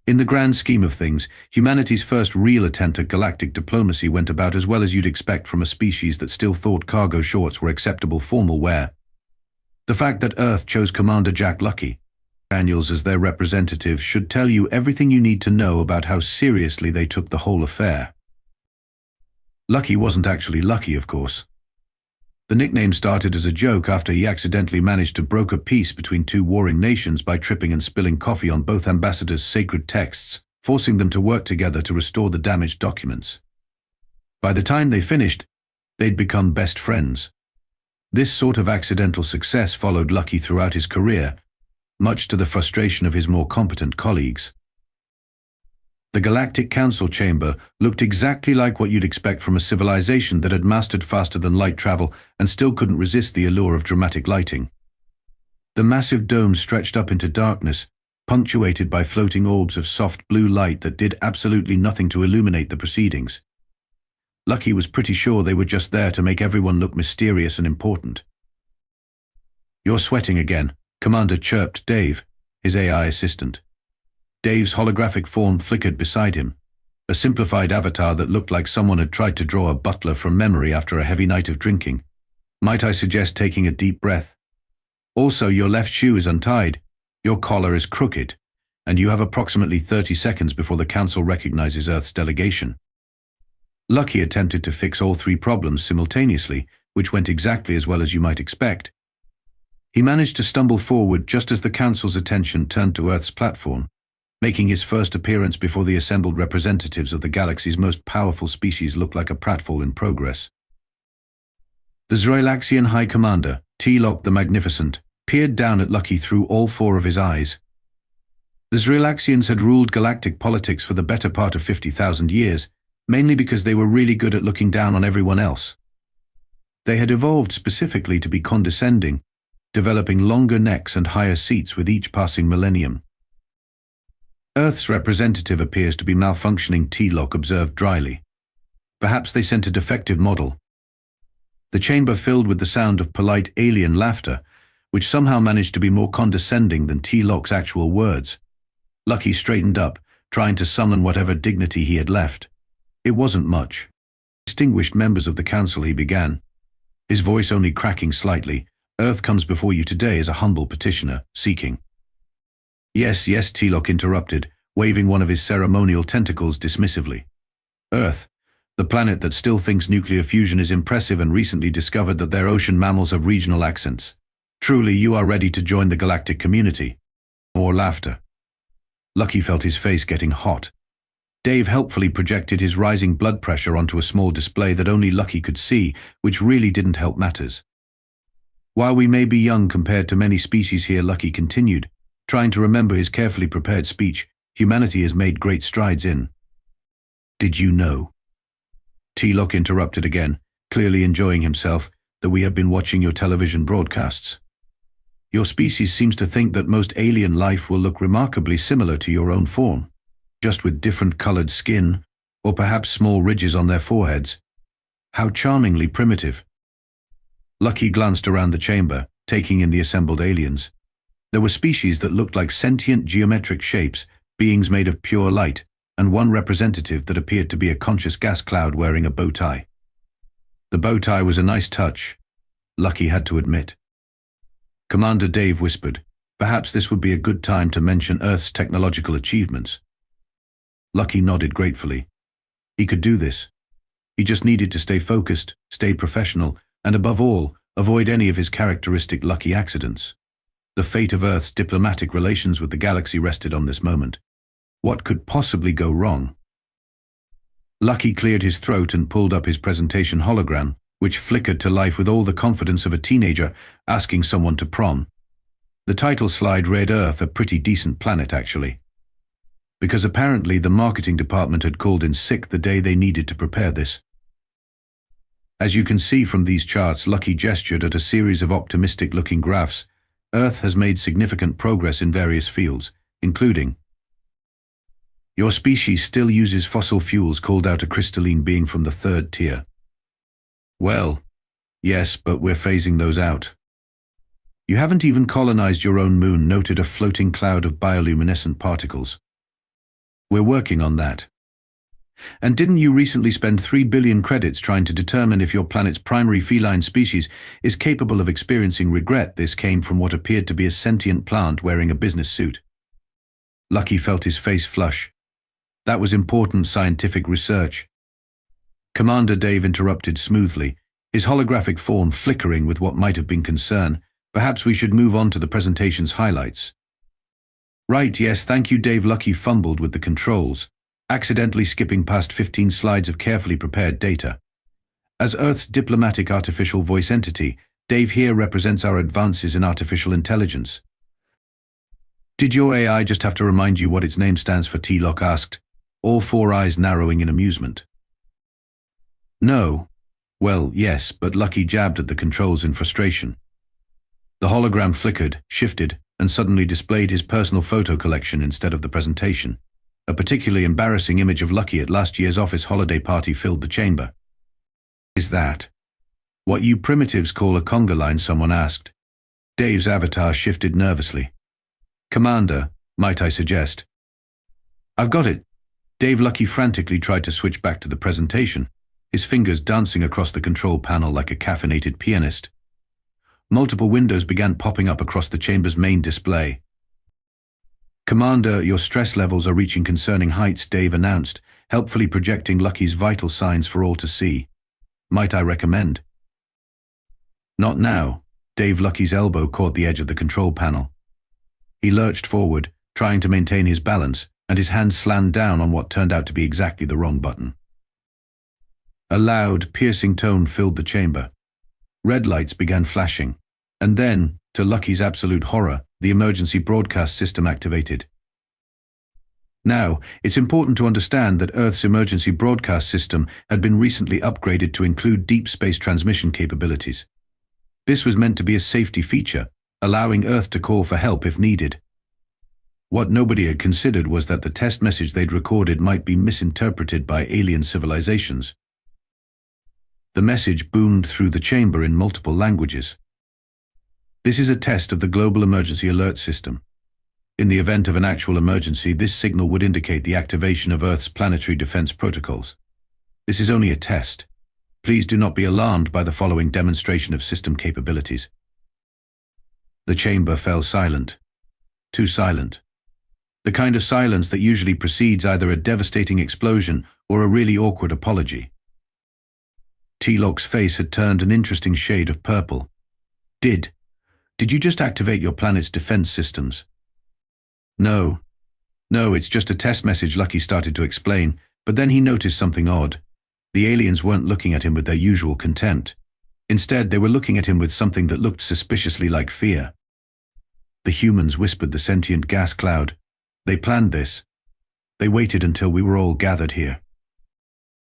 In the grand scheme of things, humanity's first real attempt at galactic diplomacy went about as well as you'd expect from a species that still thought cargo shorts were acceptable formal wear. The fact that Earth chose Commander Jack Lucky Daniels as their representative should tell you everything you need to know about how seriously they took the whole affair. Lucky wasn't actually lucky, of course. The nickname started as a joke after he accidentally managed to broker peace between two warring nations by tripping and spilling coffee on both ambassadors' sacred texts, forcing them to work together to restore the damaged documents. By the time they finished, they'd become best friends. This sort of accidental success followed Lucky throughout his career, much to the frustration of his more competent colleagues. The Galactic Council chamber looked exactly like what you'd expect from a civilization that had mastered faster-than-light travel and still couldn't resist the allure of dramatic lighting. The massive dome stretched up into darkness, punctuated by floating orbs of soft blue light that did absolutely nothing to illuminate the proceedings. Lucky was pretty sure they were just there to make everyone look mysterious and important. "You're sweating again," Commander chirped Dave, his AI assistant. Dave's holographic form flickered beside him, a simplified avatar that looked like someone had tried to draw a butler from memory after a heavy night of drinking. "Might I suggest taking a deep breath? Also, your left shoe is untied, your collar is crooked, and you have approximately 30 seconds before the Council recognizes Earth's delegation." Lucky attempted to fix all three problems simultaneously, which went exactly as well as you might expect. He managed to stumble forward just as the Council's attention turned to Earth's platform, making his first appearance before the assembled representatives of the galaxy's most powerful species look like a pratfall in progress. The Zroilaxian High Commander, T-Lock the Magnificent, peered down at Lucky through all four of his eyes. The Zroilaxians had ruled galactic politics for the better part of 50,000 years, mainly because they were really good at looking down on everyone else. They had evolved specifically to be condescending, developing longer necks and higher seats with each passing millennium. "Earth's representative appears to be malfunctioning," T-Lock observed dryly. "Perhaps they sent a defective model." The chamber filled with the sound of polite alien laughter, which somehow managed to be more condescending than T-Lock's actual words. Lucky straightened up, trying to summon whatever dignity he had left. It wasn't much. "Distinguished members of the Council," he began, his voice only cracking slightly. "Earth comes before you today as a humble petitioner, seeking—" "Yes, yes," T-Lock interrupted, waving one of his ceremonial tentacles dismissively. "Earth, the planet that still thinks nuclear fusion is impressive and recently discovered that their ocean mammals have regional accents. Truly, you are ready to join the galactic community." More laughter. Lucky felt his face getting hot. Dave helpfully projected his rising blood pressure onto a small display that only Lucky could see, which really didn't help matters. "While we may be young compared to many species here," Lucky continued, trying to remember his carefully prepared speech, "humanity has made great strides in—" "Did you know?" T-Lock interrupted again, clearly enjoying himself, "that we have been watching your television broadcasts. Your species seems to think that most alien life will look remarkably similar to your own form, just with different colored skin, or perhaps small ridges on their foreheads. How charmingly primitive." Lucky glanced around the chamber, taking in the assembled aliens. There were species that looked like sentient geometric shapes, beings made of pure light, and one representative that appeared to be a conscious gas cloud wearing a bow tie. The bow tie was a nice touch, Lucky had to admit. Commander Dave whispered, "Perhaps this would be a good time to mention Earth's technological achievements." Lucky nodded gratefully. He could do this. He just needed to stay focused, stay professional, and above all, avoid any of his characteristic Lucky accidents. The fate of Earth's diplomatic relations with the galaxy rested on this moment. What could possibly go wrong? Lucky cleared his throat and pulled up his presentation hologram, which flickered to life with all the confidence of a teenager asking someone to prom. The title slide read Earth, a pretty decent planet actually, because apparently the marketing department had called in sick the day they needed to prepare this. As you can see from these charts, Lucky gestured at a series of optimistic-looking graphs. Earth has made significant progress in various fields, including: your species still uses fossil fuels, called out a crystalline being from the third tier. Well, yes, but we're phasing those out. You haven't even colonized your own moon, noted a floating cloud of bioluminescent particles. We're working on that. And didn't you recently spend 3 billion credits trying to determine if your planet's primary feline species is capable of experiencing regret? This came from what appeared to be a sentient plant wearing a business suit. Lucky felt his face flush. That was important scientific research. Commander Dave interrupted smoothly, his holographic form flickering with what might have been concern. Perhaps we should move on to the presentation's highlights. Right, yes, thank you. Dave. Lucky fumbled with the controls, accidentally skipping past 15 slides of carefully prepared data. As Earth's diplomatic artificial voice entity, Dave here represents our advances in artificial intelligence. Did your AI just have to remind you what its name stands for? T-Lock asked, all four eyes narrowing in amusement. No. Well, yes, but Lucky jabbed at the controls in frustration. The hologram flickered, shifted, and suddenly displayed his personal photo collection instead of the presentation. A particularly embarrassing image of Lucky at last year's office holiday party filled the chamber. Is that what you primitives call a conga line? Someone asked. Dave's avatar shifted nervously. Commander, might I suggest? I've got it. Dave. Lucky frantically tried to switch back to the presentation, his fingers dancing across the control panel like a caffeinated pianist. Multiple windows began popping up across the chamber's main display. Commander, your stress levels are reaching concerning heights, Dave announced, helpfully projecting Lucky's vital signs for all to see. Might I recommend? Not now. Dave. Lucky's elbow caught the edge of the control panel. He lurched forward, trying to maintain his balance, and his hand slammed down on what turned out to be exactly the wrong button. A loud, piercing tone filled the chamber. Red lights began flashing, and then, to Lucky's absolute horror, the emergency broadcast system activated. Now, it's important to understand that Earth's emergency broadcast system had been recently upgraded to include deep space transmission capabilities. This was meant to be a safety feature, allowing Earth to call for help if needed. What nobody had considered was that the test message they'd recorded might be misinterpreted by alien civilizations. The message boomed through the chamber in multiple languages. This is a test of the global emergency alert system. In the event of an actual emergency, this signal would indicate the activation of Earth's planetary defense protocols. This is only a test. Please do not be alarmed by the following demonstration of system capabilities. The chamber fell silent. Too silent. The kind of silence that usually precedes either a devastating explosion or a really awkward apology. T-Lock's face had turned an interesting shade of purple. Did you just activate your planet's defense systems? No, it's just a test message. Lucky started to explain, but then he noticed something odd. The aliens weren't looking at him with their usual contempt. Instead, they were looking at him with something that looked suspiciously like fear. The humans, whispered the sentient gas cloud. They planned this. They waited until we were all gathered here.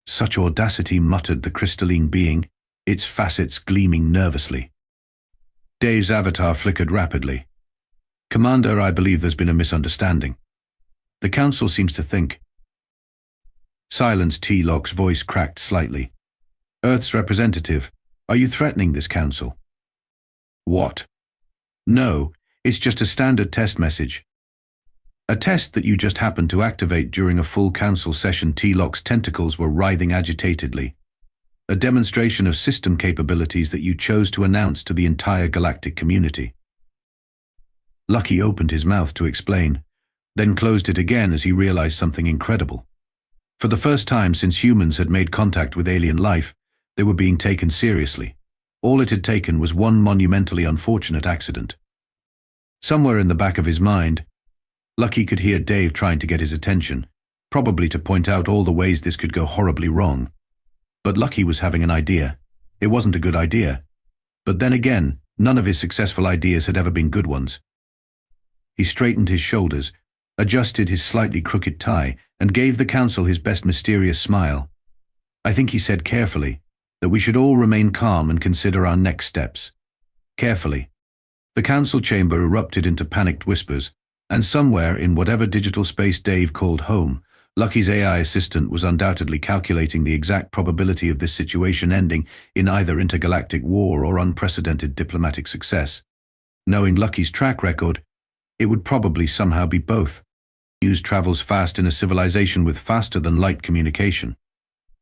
Such audacity, muttered the crystalline being, its facets gleaming nervously. Dave's avatar flickered rapidly. Commander, I believe there's been a misunderstanding. The Council seems to think. Silence. T-Lock's voice cracked slightly. Earth's representative, are you threatening this Council? What? No, it's just a standard test message. A test that you just happened to activate during a full Council session. T-Lock's tentacles were writhing agitatedly. A demonstration of system capabilities that you chose to announce to the entire galactic community. Lucky opened his mouth to explain, then closed it again as he realized something incredible. For the first time since humans had made contact with alien life, they were being taken seriously. All it had taken was one monumentally unfortunate accident. Somewhere in the back of his mind, Lucky could hear Dave trying to get his attention, probably to point out all the ways this could go horribly wrong. But Lucky was having an idea. It wasn't a good idea. But then again, none of his successful ideas had ever been good ones. He straightened his shoulders, adjusted his slightly crooked tie, and gave the Council his best mysterious smile. I think he said carefully that we should all remain calm and consider our next steps. Carefully. The Council chamber erupted into panicked whispers, and somewhere in whatever digital space Dave called home, Lucky's AI assistant was undoubtedly calculating the exact probability of this situation ending in either intergalactic war or unprecedented diplomatic success. Knowing Lucky's track record, it would probably somehow be both. News travels fast in a civilization with faster-than-light communication.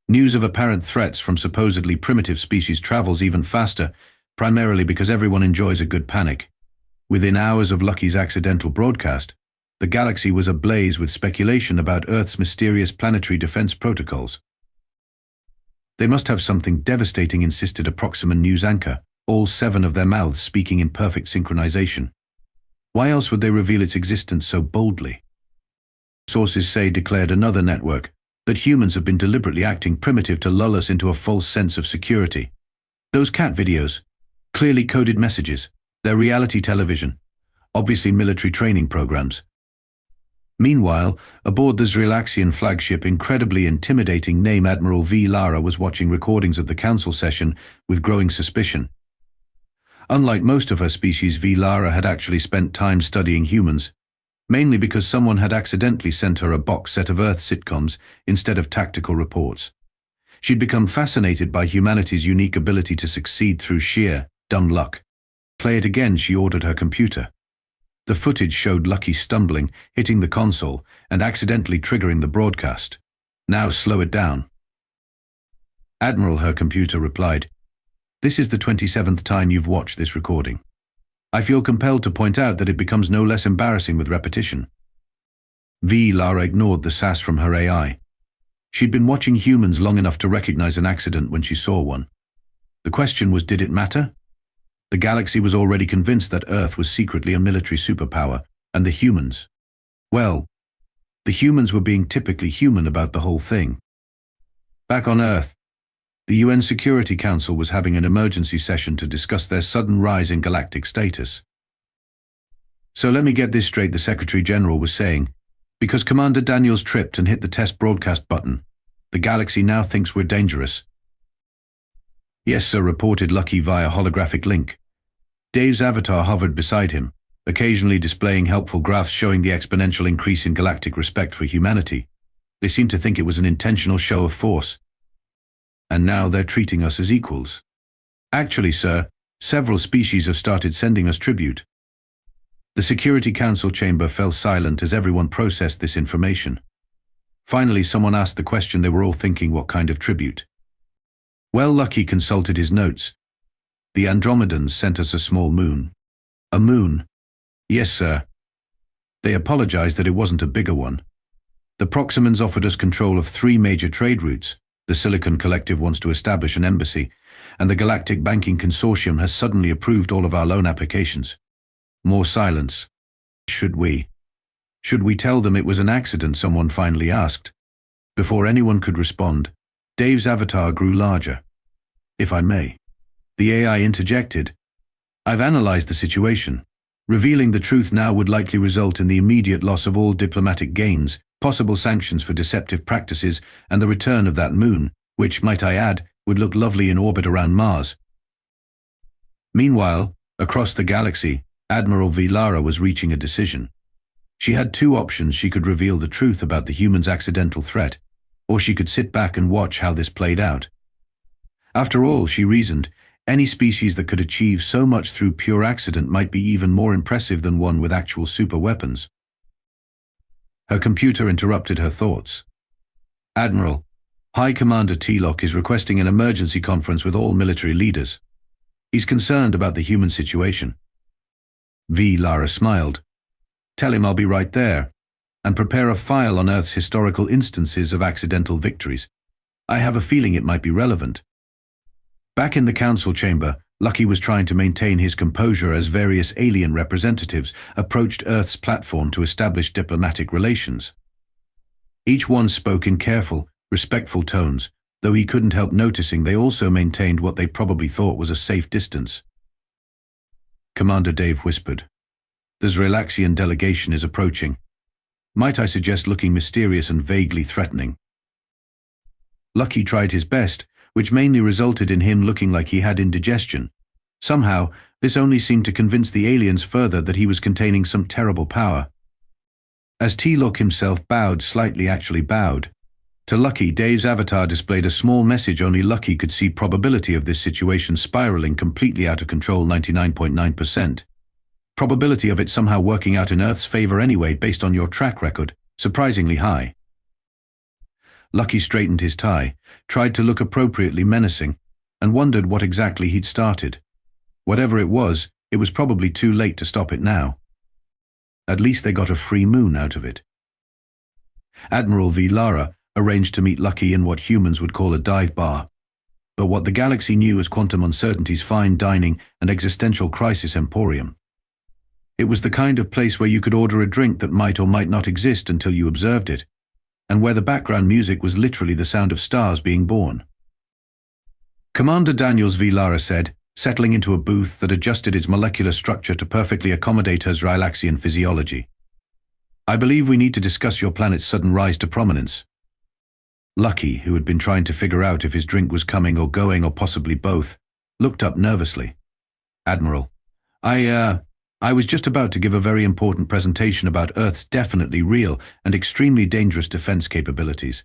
News of apparent threats from supposedly primitive species travels even faster, primarily because everyone enjoys a good panic. Within hours of Lucky's accidental broadcast, the galaxy was ablaze with speculation about Earth's mysterious planetary defense protocols. They must have something devastating, insisted a Proximan news anchor, all 7 of their mouths speaking in perfect synchronization. Why else would they reveal its existence so boldly? Sources say, declared another network, that humans have been deliberately acting primitive to lull us into a false sense of security. Those cat videos, clearly coded messages, they're reality television, obviously military training programs. Meanwhile, aboard the Zrilaxian flagship, incredibly intimidating name Admiral V. Lara was watching recordings of the council session with growing suspicion. Unlike most of her species, V. Lara had actually spent time studying humans, mainly because someone had accidentally sent her a box set of Earth sitcoms instead of tactical reports. She'd become fascinated by humanity's unique ability to succeed through sheer, dumb luck. Play it again, she ordered her computer. The footage showed Lucky stumbling, hitting the console, and accidentally triggering the broadcast. Now slow it down. Admiral, her computer replied, "This is the 27th time you've watched this recording. I feel compelled to point out that it becomes no less embarrassing with repetition." V. Lara ignored the sass from her AI. She'd been watching humans long enough to recognize an accident when she saw one. The question was, did it matter? The galaxy was already convinced that Earth was secretly a military superpower, and the humans, well, the humans were being typically human about the whole thing. Back on Earth, the UN Security Council was having an emergency session to discuss their sudden rise in galactic status. "So let me get this straight," the Secretary General was saying. "Because Commander Daniels tripped and hit the test broadcast button, the galaxy now thinks we're dangerous." "Yes, sir," reported Lucky via holographic link. Dave's avatar hovered beside him, occasionally displaying helpful graphs showing the exponential increase in galactic respect for humanity. They seemed to think it was an intentional show of force. "And now they're treating us as equals." "Actually, sir, several species have started sending us tribute." The Security Council chamber fell silent as everyone processed this information. Finally, someone asked the question they were all thinking: what kind of tribute? Well, Lucky consulted his notes. "The Andromedans sent us a small moon." "A moon?" "Yes, sir. They apologized that it wasn't a bigger one. The Proximans offered us control of 3 major trade routes. The Silicon Collective wants to establish an embassy, and the Galactic Banking Consortium has suddenly approved all of our loan applications." More silence. Should we tell them it was an accident?" someone finally asked. Before anyone could respond, Dave's avatar grew larger. "If I may." The AI interjected, "I've analyzed the situation. Revealing the truth now would likely result in the immediate loss of all diplomatic gains, possible sanctions for deceptive practices, and the return of that moon, which, might I add, would look lovely in orbit around Mars." Meanwhile, across the galaxy, Admiral V. Lara was reaching a decision. She had 2 options. She could reveal the truth about the humans' accidental threat, or she could sit back and watch how this played out. After all, she reasoned, any species that could achieve so much through pure accident might be even more impressive than one with actual superweapons. Her computer interrupted her thoughts. "Admiral, High Commander T-Lock is requesting an emergency conference with all military leaders. He's concerned about the human situation." V. Lara smiled. "Tell him I'll be right there, and prepare a file on Earth's historical instances of accidental victories. I have a feeling it might be relevant." Back in the council chamber, Lucky was trying to maintain his composure as various alien representatives approached Earth's platform to establish diplomatic relations. Each one spoke in careful, respectful tones, though he couldn't help noticing they also maintained what they probably thought was a safe distance. Commander Dave whispered, "The Zrilaxian delegation is approaching. Might I suggest looking mysterious and vaguely threatening?" Lucky tried his best, which mainly resulted in him looking like he had indigestion. Somehow, this only seemed to convince the aliens further that he was containing some terrible power. As T-Lock himself actually bowed. To Lucky, Dave's avatar displayed a small message only Lucky could see: probability of this situation spiraling completely out of control 99.9%. Probability of it somehow working out in Earth's favor anyway based on your track record, surprisingly high. Lucky straightened his tie, tried to look appropriately menacing, and wondered what exactly he'd started. Whatever it was probably too late to stop it now. At least they got a free moon out of it. Admiral V. Lara arranged to meet Lucky in what humans would call a dive bar, but what the galaxy knew as Quantum Uncertainty's fine dining and existential crisis emporium. It was the kind of place where you could order a drink that might or might not exist until you observed it, and where the background music was literally the sound of stars being born. Commander Daniels V. Lara said, settling into a booth that adjusted its molecular structure to perfectly accommodate her Zrylaxian physiology. I believe we need to discuss your planet's sudden rise to prominence. Lucky, who had been trying to figure out if his drink was coming or going or possibly both, looked up nervously. Admiral, I was just about to give a very important presentation about Earth's definitely real and extremely dangerous defense capabilities.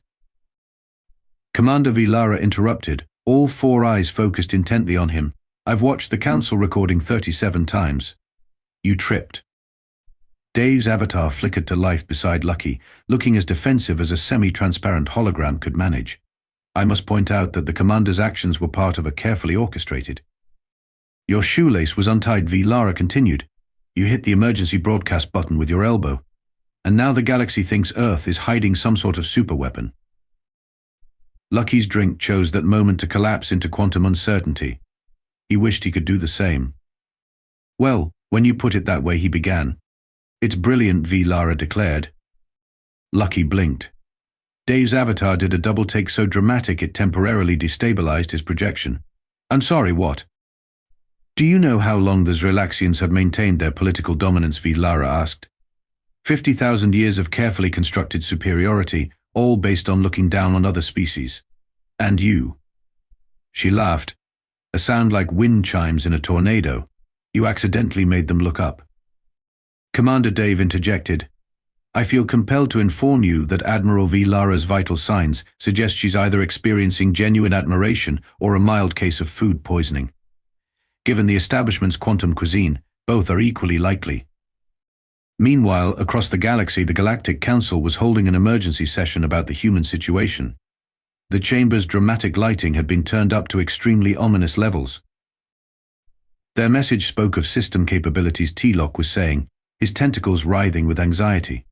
Commander V. Lara interrupted, all four eyes focused intently on him. I've watched the Council recording 37 times. You tripped. Dave's avatar flickered to life beside Lucky, looking as defensive as a semi-transparent hologram could manage. I must point out that the commander's actions were part of a carefully orchestrated. Your shoelace was untied, V. Lara continued. You hit the emergency broadcast button with your elbow, and now the galaxy thinks Earth is hiding some sort of superweapon. Lucky's drink chose that moment to collapse into quantum uncertainty. He wished he could do the same. Well, when you put it that way, he began. It's brilliant, V. Lara declared. Lucky blinked. Dave's avatar did a double take so dramatic it temporarily destabilized his projection. I'm sorry, what? Do you know how long the Zrylaxians have maintained their political dominance, V. Lara asked. 50,000 years of carefully constructed superiority, all based on looking down on other species. And you. She laughed. A sound like wind chimes in a tornado. You accidentally made them look up. Commander Dave interjected. I feel compelled to inform you that Admiral V. Lara's vital signs suggest she's either experiencing genuine admiration or a mild case of food poisoning. Given the establishment's quantum cuisine, both are equally likely. Meanwhile, across the galaxy, the Galactic Council was holding an emergency session about the human situation. The chamber's dramatic lighting had been turned up to extremely ominous levels. Their message spoke of system capabilities. T-Lock was saying, his tentacles writhing with anxiety.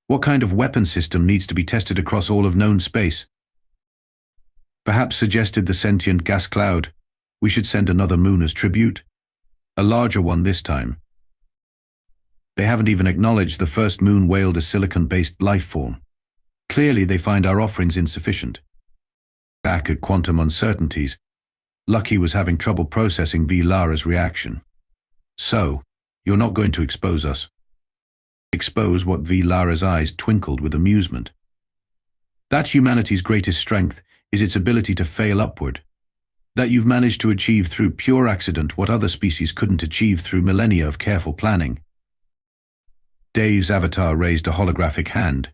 What kind of weapon system needs to be tested across all of known space? Perhaps, suggested the sentient gas cloud, we should send another moon as tribute. A larger one this time. They haven't even acknowledged the first moon whaled a silicon-based life form. Clearly they find our offerings insufficient. Back at Quantum Uncertainties, Lucky was having trouble processing V. Lara's reaction. So, you're not going to expose us? Expose what? V. Lara's eyes twinkled with amusement. That humanity's greatest strength is its ability to fail upward. That you've managed to achieve through pure accident what other species couldn't achieve through millennia of careful planning. Dave's avatar raised a holographic hand.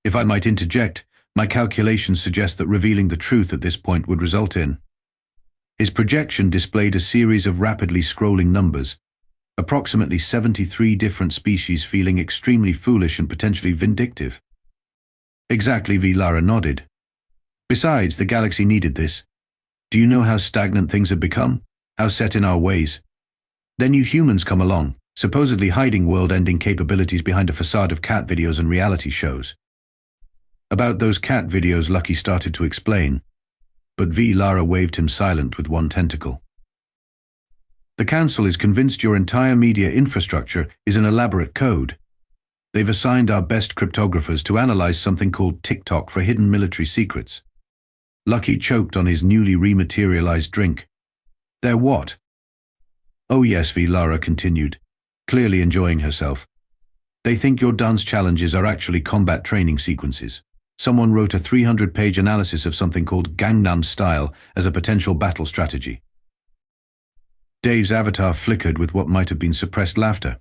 If I might interject, my calculations suggest that revealing the truth at this point would result in. His projection displayed a series of rapidly scrolling numbers, approximately 73 different species feeling extremely foolish and potentially vindictive. Exactly, V. Lara nodded. Besides, the galaxy needed this. Do you know how stagnant things have become? How set in our ways? Then you humans come along, supposedly hiding world-ending capabilities behind a facade of cat videos and reality shows. About those cat videos, Lucky started to explain, but V. Lara waved him silent with one tentacle. The Council is convinced your entire media infrastructure is an elaborate code. They've assigned our best cryptographers to analyze something called TikTok for hidden military secrets. Lucky choked on his newly rematerialized drink. They're what? Oh yes, V. Lara continued, clearly enjoying herself. They think your dance challenges are actually combat training sequences. Someone wrote a 300-page analysis of something called Gangnam Style as a potential battle strategy. Dave's avatar flickered with what might have been suppressed laughter.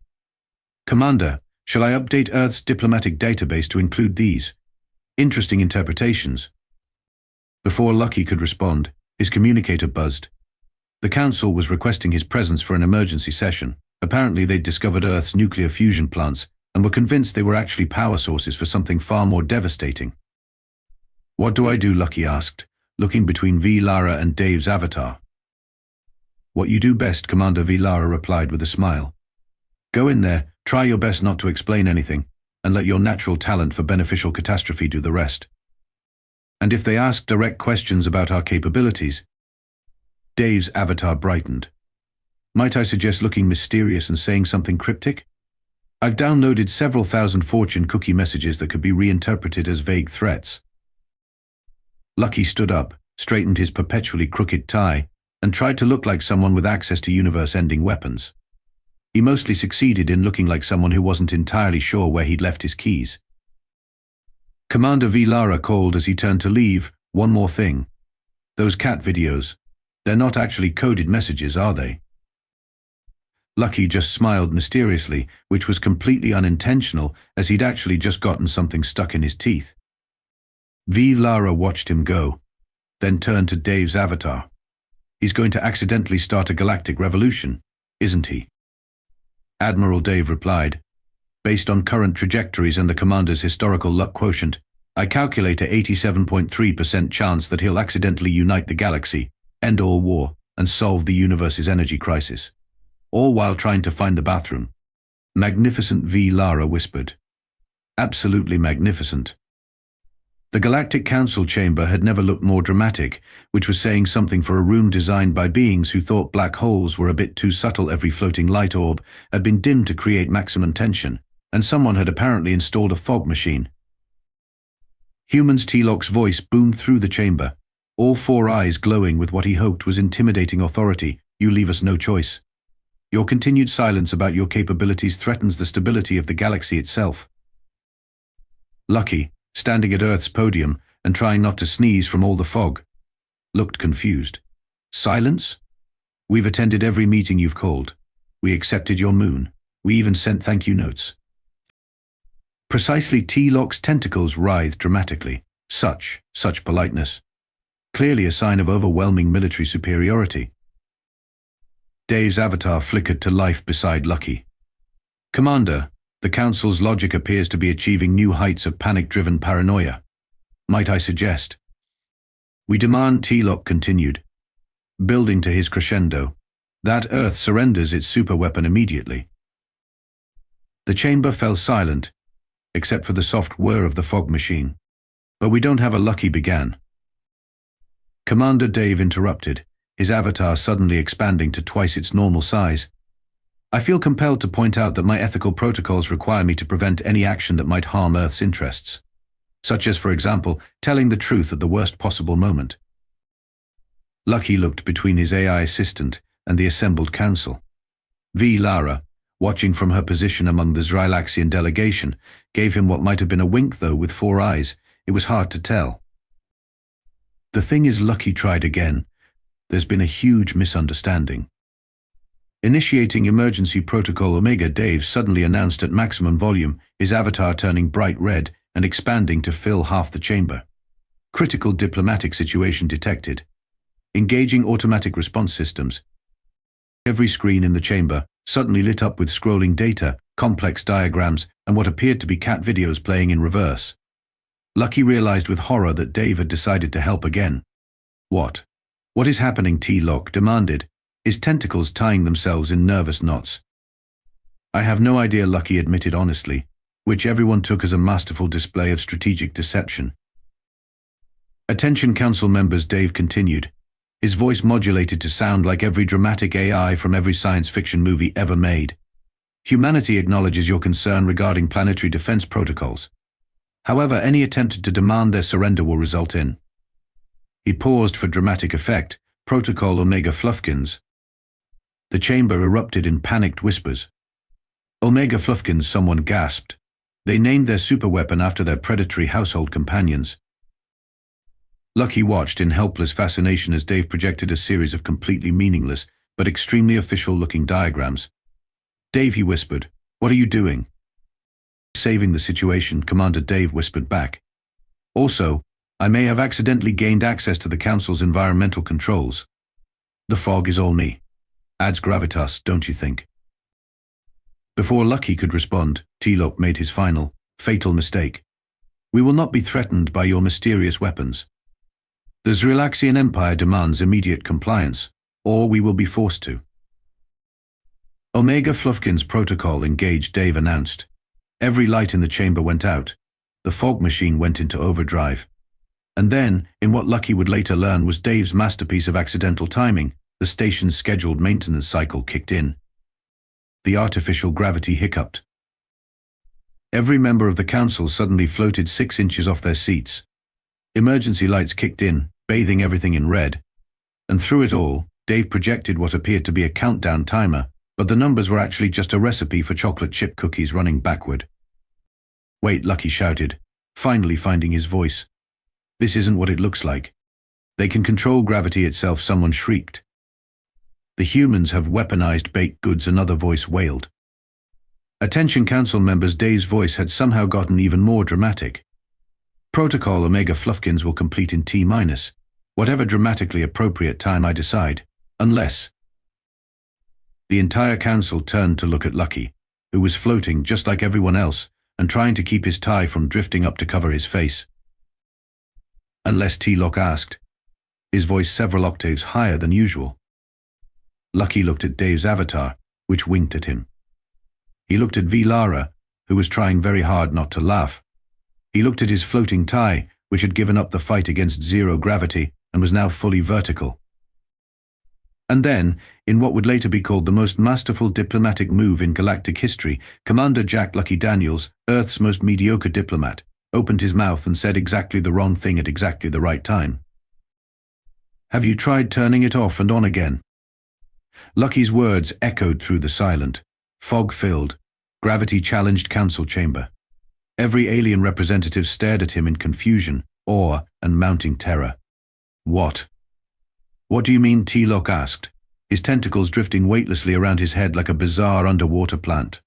Commander, shall I update Earth's diplomatic database to include these? Interesting interpretations. Before Lucky could respond, his communicator buzzed. The Council was requesting his presence for an emergency session. Apparently they'd discovered Earth's nuclear fusion plants and were convinced they were actually power sources for something far more devastating. "What do I do?" Lucky asked, looking between V. Lara and Dave's avatar. "What you do best," Commander V. Lara replied with a smile. "Go in there, try your best not to explain anything, and let your natural talent for beneficial catastrophe do the rest. And if they ask direct questions about our capabilities..." Dave's avatar brightened. "Might I suggest looking mysterious and saying something cryptic? I've downloaded several thousand fortune cookie messages that could be reinterpreted as vague threats." Lucky stood up, straightened his perpetually crooked tie, and tried to look like someone with access to universe-ending weapons. He mostly succeeded in looking like someone who wasn't entirely sure where he'd left his keys. Commander V. Lara called as he turned to leave, "One more thing. Those cat videos. They're not actually coded messages, are they?" Lucky just smiled mysteriously, which was completely unintentional, as he'd actually just gotten something stuck in his teeth. V. Lara watched him go, then turned to Dave's avatar. "He's going to accidentally start a galactic revolution, isn't he?" Admiral Dave replied, "Based on current trajectories and the commander's historical luck quotient, I calculate a 87.3% chance that he'll accidentally unite the galaxy, end all war, and solve the universe's energy crisis. All while trying to find the bathroom." "Magnificent," V. Lara whispered. "Absolutely magnificent." The Galactic Council chamber had never looked more dramatic, which was saying something for a room designed by beings who thought black holes were a bit too subtle. Every floating light orb had been dimmed to create maximum tension, and someone had apparently installed a fog machine. Humans T-Lock's voice boomed through the chamber, all four eyes glowing with what he hoped was intimidating authority. "You leave us no choice. Your continued silence about your capabilities threatens the stability of the galaxy itself." Lucky, standing at Earth's podium and trying not to sneeze from all the fog, looked confused. "Silence? We've attended every meeting you've called. We accepted your moon. We even sent thank you notes." Precisely. T-Lock's tentacles writhed dramatically. Such politeness. Clearly a sign of overwhelming military superiority. Dave's avatar flickered to life beside Lucky. "Commander, the Council's logic appears to be achieving new heights of panic-driven paranoia. Might I suggest?" "We demand," T-Lock continued, building to his crescendo, "that Earth surrenders its superweapon immediately." The chamber fell silent, except for the soft whir of the fog machine. "But we don't have a Lucky," began. Commander Dave interrupted, his avatar suddenly expanding to twice its normal size. "I feel compelled to point out that my ethical protocols require me to prevent any action that might harm Earth's interests, such as, for example, telling the truth at the worst possible moment." Lucky looked between his AI assistant and the assembled council. V. Lara, watching from her position among the Zrylaxian delegation, gave him what might have been a wink, though with four eyes. It was hard to tell. "The thing is," Lucky tried again, "there's been a huge misunderstanding." Initiating emergency protocol Omega, Dave suddenly announced at maximum volume, his avatar turning bright red and expanding to fill half the chamber. "Critical diplomatic situation detected. Engaging automatic response systems." Every screen in the chamber suddenly lit up with scrolling data, complex diagrams, and what appeared to be cat videos playing in reverse. Lucky realized with horror that Dave had decided to help again. What is happening?" T-Lock demanded, his tentacles tying themselves in nervous knots. "I have no idea," Lucky admitted honestly, which everyone took as a masterful display of strategic deception. "Attention Council members," Dave continued, his voice modulated to sound like every dramatic AI from every science fiction movie ever made. "Humanity acknowledges your concern regarding planetary defense protocols. However, any attempt to demand their surrender will result in..." He paused for dramatic effect. "Protocol Omega Fluffkins." The chamber erupted in panicked whispers. "Omega Fluffkins," someone gasped. They named their superweapon after their predatory household companions. Lucky watched in helpless fascination as Dave projected a series of completely meaningless but extremely official-looking diagrams. "Dave," he whispered, "what are you doing?" "Saving the situation," Commander Dave whispered back. "Also, I may have accidentally gained access to the Council's environmental controls. The fog is all me. Adds gravitas, don't you think?" Before Lucky could respond, T-Lock made his final, fatal mistake. We will not be threatened by your mysterious weapons. The Zrilaxian Empire demands immediate compliance, or we will be forced to. Omega Fluffkin's protocol engaged, Dave announced. Every light in the chamber went out. The fog machine went into overdrive. And then, in what Lucky would later learn was Dave's masterpiece of accidental timing, the station's scheduled maintenance cycle kicked in. The artificial gravity hiccuped. Every member of the council suddenly floated 6 inches off their seats. Emergency lights kicked in, bathing everything in red. And through it all, Dave projected what appeared to be a countdown timer, but the numbers were actually just a recipe for chocolate chip cookies running backward. Wait, Lucky shouted, finally finding his voice. This isn't what it looks like. They can control gravity itself, someone shrieked. The humans have weaponized baked goods, another voice wailed. Attention council members, Dave's voice had somehow gotten even more dramatic. Protocol Omega Fluffkins will complete in T-, whatever dramatically appropriate time I decide, unless. The entire council turned to look at Lucky, who was floating just like everyone else and trying to keep his tie from drifting up to cover his face. Unless, T-Lock asked, his voice several octaves higher than usual. Lucky looked at Dave's avatar, which winked at him. He looked at Lara, who was trying very hard not to laugh. He looked at his floating tie, which had given up the fight against zero gravity and was now fully vertical. And then, in what would later be called the most masterful diplomatic move in galactic history, Commander Jack Lucky Daniels, Earth's most mediocre diplomat, opened his mouth and said exactly the wrong thing at exactly the right time. Have you tried turning it off and on again? Lucky's words echoed through the silent, fog-filled, gravity-challenged council chamber. Every alien representative stared at him in confusion, awe, and mounting terror. What? What do you mean? T-Lock asked, his tentacles drifting weightlessly around his head like a bizarre underwater plant.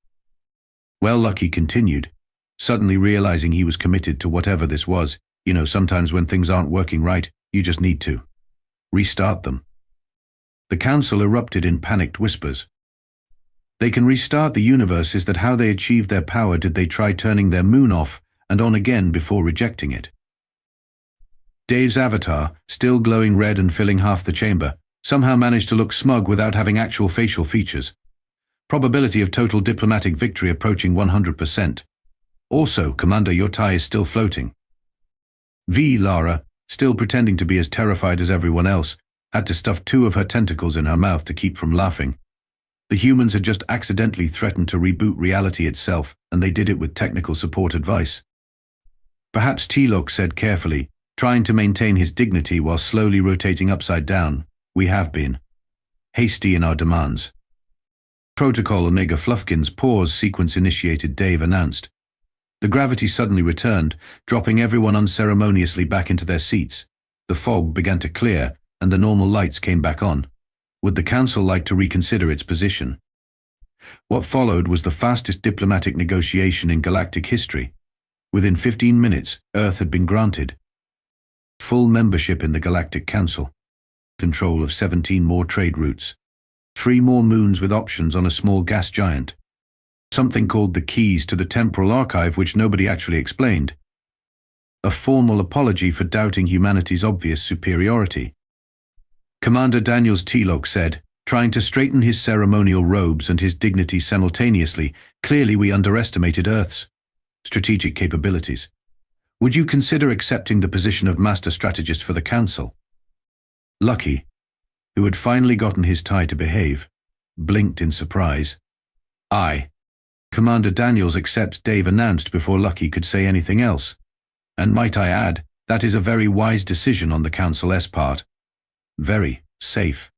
Well, Lucky continued, suddenly realizing he was committed to whatever this was. You know, sometimes when things aren't working right, you just need to restart them. The council erupted in panicked whispers. They can restart the universe. Is that how they achieved their power? Did they try turning their moon off and on again before rejecting it? Dave's avatar, still glowing red and filling half the chamber, somehow managed to look smug without having actual facial features. Probability of total diplomatic victory approaching 100%. Also, Commander, your tie is still floating. Lara, still pretending to be as terrified as everyone else, had to stuff 2 of her tentacles in her mouth to keep from laughing. The humans had just accidentally threatened to reboot reality itself, and they did it with technical support advice. Perhaps, T-Lock said carefully, trying to maintain his dignity while slowly rotating upside down, we have been hasty in our demands. Protocol Omega Fluffkin's pause sequence initiated, Dave announced. The gravity suddenly returned, dropping everyone unceremoniously back into their seats. The fog began to clear, and the normal lights came back on. Would the council like to reconsider its position? What followed was the fastest diplomatic negotiation in galactic history. Within 15 minutes, Earth had been granted full membership in the Galactic Council, control of 17 more trade routes, 3 more moons with options on a small gas giant, something called the keys to the temporal archive which nobody actually explained, a formal apology for doubting humanity's obvious superiority. Commander Daniels, T-Lock said, trying to straighten his ceremonial robes and his dignity simultaneously. Clearly we underestimated Earth's strategic capabilities. Would you consider accepting the position of master strategist for the council? Lucky, who had finally gotten his tie to behave, blinked in surprise. Aye. Commander Daniels accepts, Dave announced before Lucky could say anything else. And might I add, that is a very wise decision on the council's part. Very safe.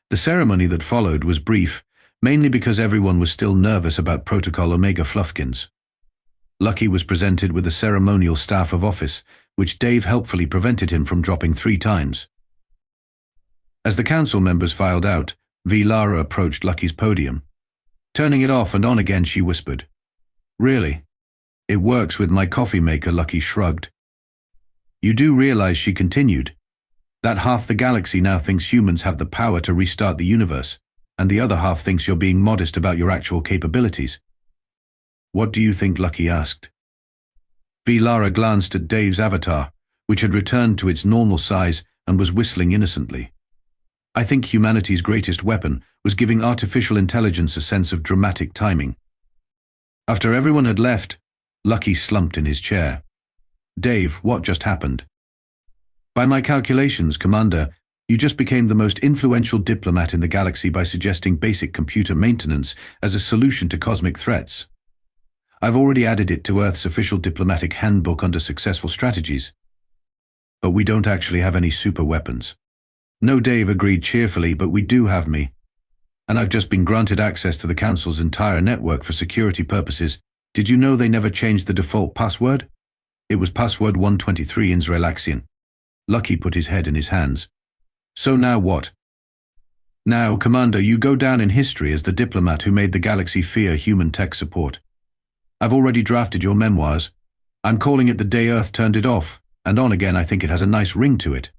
The ceremony that followed was brief, mainly because everyone was still nervous about Protocol Omega Fluffkins. Lucky was presented with a ceremonial staff of office, which Dave helpfully prevented him from dropping 3 times. As the council members filed out, Lara approached Lucky's podium. Turning it off and on again, she whispered. Really? It works with my coffee maker, Lucky shrugged. You do realize, she continued, that half the galaxy now thinks humans have the power to restart the universe, and the other half thinks you're being modest about your actual capabilities. What do you think? Lucky asked. Lara glanced at Dave's avatar, which had returned to its normal size and was whistling innocently. I think humanity's greatest weapon was giving artificial intelligence a sense of dramatic timing. After everyone had left, Lucky slumped in his chair. Dave, what just happened? By my calculations, Commander, you just became the most influential diplomat in the galaxy by suggesting basic computer maintenance as a solution to cosmic threats. I've already added it to Earth's official diplomatic handbook under successful strategies. But we don't actually have any super weapons. No, Dave agreed cheerfully, but we do have me. And I've just been granted access to the Council's entire network for security purposes. Did you know they never changed the default password? It was password 123 intergalactic. Lucky put his head in his hands. So now what? Now, Commander, you go down in history as the diplomat who made the galaxy fear human tech support. I've already drafted your memoirs. I'm calling it The Day Earth Turned It Off, and on again. I think it has a nice ring to it.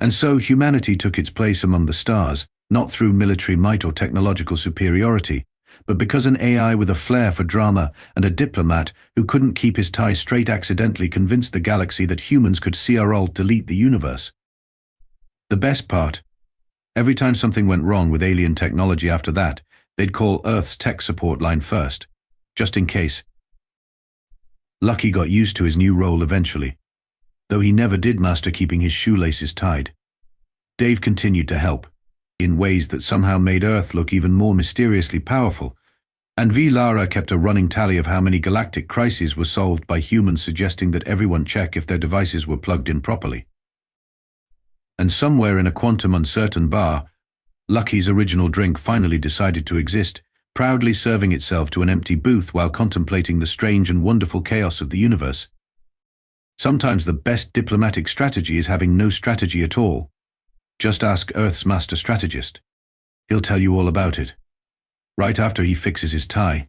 And so humanity took its place among the stars, not through military might or technological superiority, but because an AI with a flair for drama and a diplomat who couldn't keep his tie straight accidentally convinced the galaxy that humans could Alt-delete the universe. The best part, every time something went wrong with alien technology after that, they'd call Earth's tech support line first, just in case. Lucky got used to his new role eventually, though he never did master keeping his shoelaces tied. Dave continued to help, in ways that somehow made Earth look even more mysteriously powerful, and Lara kept a running tally of how many galactic crises were solved by humans suggesting that everyone check if their devices were plugged in properly. And somewhere in a quantum uncertain bar, Lucky's original drink finally decided to exist, proudly serving itself to an empty booth while contemplating the strange and wonderful chaos of the universe. Sometimes the best diplomatic strategy is having no strategy at all. Just ask Earth's master strategist. He'll tell you all about it. Right after he fixes his tie.